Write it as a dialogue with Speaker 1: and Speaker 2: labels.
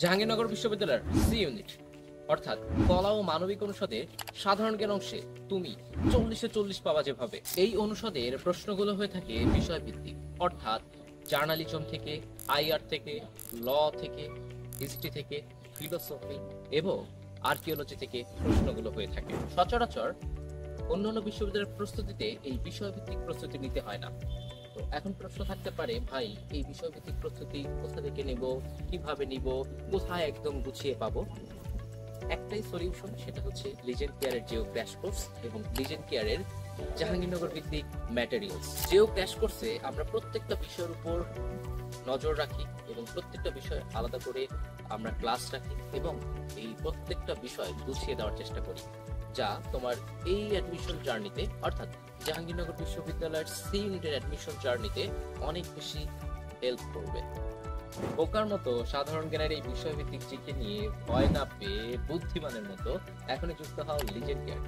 Speaker 1: জাহাঙ্গীরনগর বিশ্ববিদ্যালয়ের C unit অর্থাৎ কলা ও মানবিক অনুষদে সাধারণ জ্ঞান অংশে তুমি 40-40 পাওয়া যেভাবে, এই অনুষদের প্রশ্নগুলো হয়ে থাকে বিষয়ভিত্তিক, অর্থাৎ জার্নালিজম থেকে, আইআর থেকে, ল থেকে, হিস্ট্রি থেকে, ফিলোসফি এবং আর্কিওলজি থেকে প্রশ্নগুলো হয়ে থাকে। সচরাচর অন্যান্য বিশ্ববিদ্যালয়ের প্রস্তুতিতে এই বিষয়ভিত্তিক প্রস্তুতি নিতে হয় না। তো এখন প্রশ্ন থাকতে পারে, ভাই এই বিষয়ভিত্তিক প্রস্তুতি কোথা থেকে নিব, কিভাবে নিব, কোথায় একদম গুছিয়ে পাবো? একটাই সলিউশন, সেটা হচ্ছে লিজেন্ড কেয়ারের জিও ক্র্যাশ কোর্স এবং লিজেন্ড কেয়ারের জাহাঙ্গীরনগর ভিত্তিক ম্যাটেরিয়ালস। জিও ক্র্যাশ কোর্সে আমরা প্রত্যেকটা বিষয়ের উপর নজর রাখি এবং প্রত্যেকটা বিষয় আলাদা করে আমরা ক্লাস রাখি এবং এই প্রত্যেকটা বিষয় গুছিয়ে দেওয়ার চেষ্টা করি, যা তোমার এই অ্যাডমিশন জার্নিতে অর্থাৎ জাহাঙ্গীরনগর বিশ্ববিদ্যালয়ের সি ইউনিটের অ্যাডমিশন জার্নিতে অনেক বেশি হেল্প করবে। বোকার মতো সাধারণ জ্ঞানের এই বিষয়ভিত্তিক জিকে নিয়ে ভয় না পেয়ে বুদ্ধিমানের মতো এখনই যুক্ত হও লিজেন্ড কেয়ার।